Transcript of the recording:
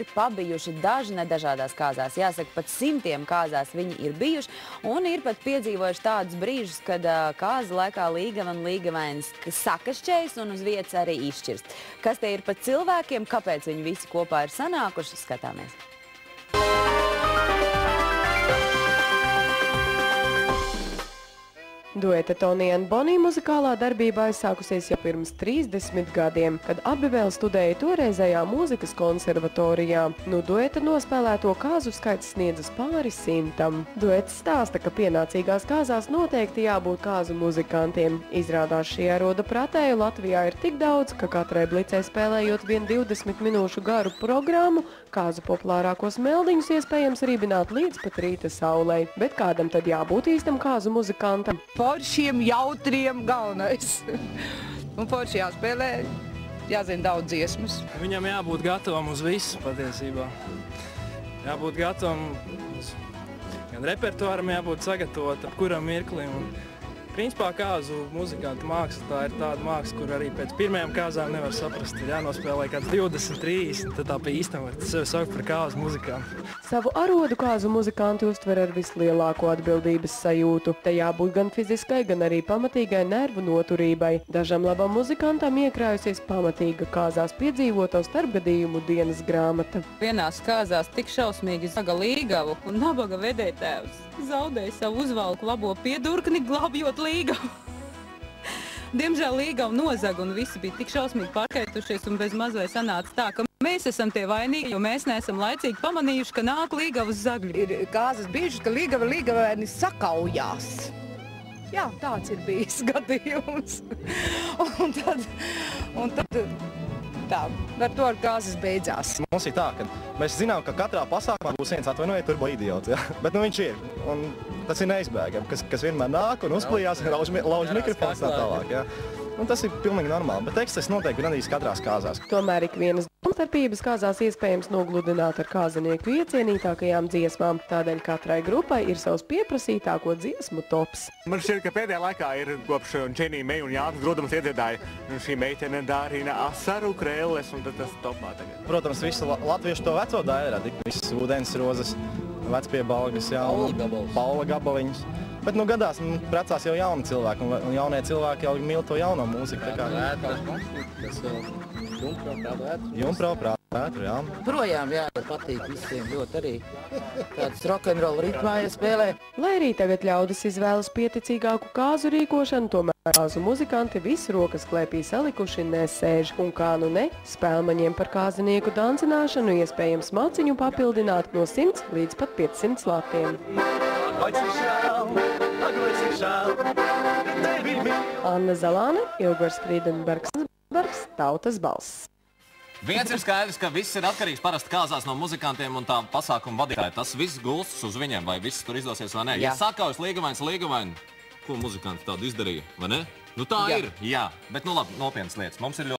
ir pabijuši daži ne dažādās kāzās. Jāsaka, pat 100 kāzās viņi ir bijuši un ir pat piedzīvojuši tādus brīžus, kad kāza laikā līgava un līgavainis sakašķējas un uz vietas arī izšķirst. Kas tie ir pat cilvēkiem, kāpēc viņi visi kopā ir sanākuši, skatāmies. Dueta Tonija un Bonija muzikālā darbība aizsākusies jau pirms 30 gadiem, kad abi vēl studēja toreizējā mūzikas konservatorijā. Nu, dueta nospēlēto kāzu skaits sniedzas pāri 100. Duets stāsta, ka pienācīgās kāzās noteikti jābūt kāzu muzikantiem. Izrādās šī aroda pratēju Latvijā ir tik daudz, ka katrai blicē spēlējot vien 20 minūšu garu programmu, kāzu populārākos meldiņus iespējams rībināt līdz pat rīta saulei. Bet kādam tad jābūt īstam kāzu muzikantam? Foršiem, jautriem galvenais. Un forši jāspēlē, jāzina daudz dziesmas. Viņam jābūt gatavam uz visu patiesībā. Jābūt gatavam uz gan repertuāram, jābūt sagatavot ap kuram mirklim. Principā kāzu muzikantu māksla, tā ir tāda māksla, kur arī pēc pirmajām kāzām nevar saprast. Ir jānospēlē kāds 20, 30, tad tā pie īstam var sevi saukt par kāzu muzikantu. Savu arodu kāzu muzikanti uztver ar vislielāko atbildības sajūtu. Te jābūt gan fiziskai, gan arī pamatīgai nervu noturībai. Dažam labam muzikantam iekrājusies pamatīga kāzās piedzīvoto starpgadījumu dienas grāmata. Vienās kāzās tik šausmīgi zaga līgavu un nabaga vedētēvs zaudēja savu uzvalku labo piedurkni, glābjot līgavu. Diemžēl līgavu nozaga un visi bija tik šausmīgi pārkaitušies un bez mazliet sanāca tā, ka mēs esam tie vainīgi, jo mēs neesam laicīgi pamanījuši, ka nāk līgavas zagļi. Ir kāzas bijušas, ka līgavaini sakaujās. Jā, tāds ir bijis gadījums. un tad tā, ar to ar kāzas beidzās. Mums ir tā, ka mēs zinām, ka katrā pasākumā būs viens atvainojiet, turbo idiots, ja? Bet nu viņš ir, un tas ir neizbēgami, kas vienmēr nāk un uzplījās un lauž mikrofons tā tālāk, ja? Un tas ir pilnīgi normāli, bet tekstes noteikti gandrīz katrās kāzās. Tomēr ikvienas domstarpības kāzās iespējams nogludināt ar kāzinieku iecienītākajām dziesmām. Tādēļ katrai grupai ir savs pieprasītāko dziesmu tops. Man šķiet, ka pēdējā laikā ir kopš Dženija Meija un Jānis Grudams iedziedāja šī meitene Dārina asaru krēles, un tad tas topā tagad. Protams, visi latvieši to veco daļradi, visas ūdens rozes, vecpiebalgas, jā, Paula gabaliņus. Bet nu gadās, precās jau jauni cilvēki, un jaunie cilvēki jau mīl to jauno mūziku. Jumprau, Vētru, jā. Projām, jā, patīk visiem ļoti arī tāds rock'n'roll ritmā, ja spēlē. Lai arī tagad ļaudis izvēlas pieticīgāku kāzu rīkošanu, tomēr kāzu muzikanti visu rokas klēpī salikuši nesēž. Un kā nu ne, spēlmaņiem par kāzinieku dancināšanu iespējams maciņu papildināt no 100 līdz pat 500 latiem. Anna Zalāne, Ilgars Friedenbergs, Tautas balss. Viens ir skaidrs, ka viss ir atkarīgs parasti kāzās no muzikantiem un tā pasākuma vadītāja. Tas viss gulstas uz viņiem, vai viss tur izdosies vai ne. Ja sakaujas līgavaini, ko muzikanti tādu izdarīja, vai ne? Nu tā ir, jā. Bet nu labi, nopietnas lietas. Mums ir ļoti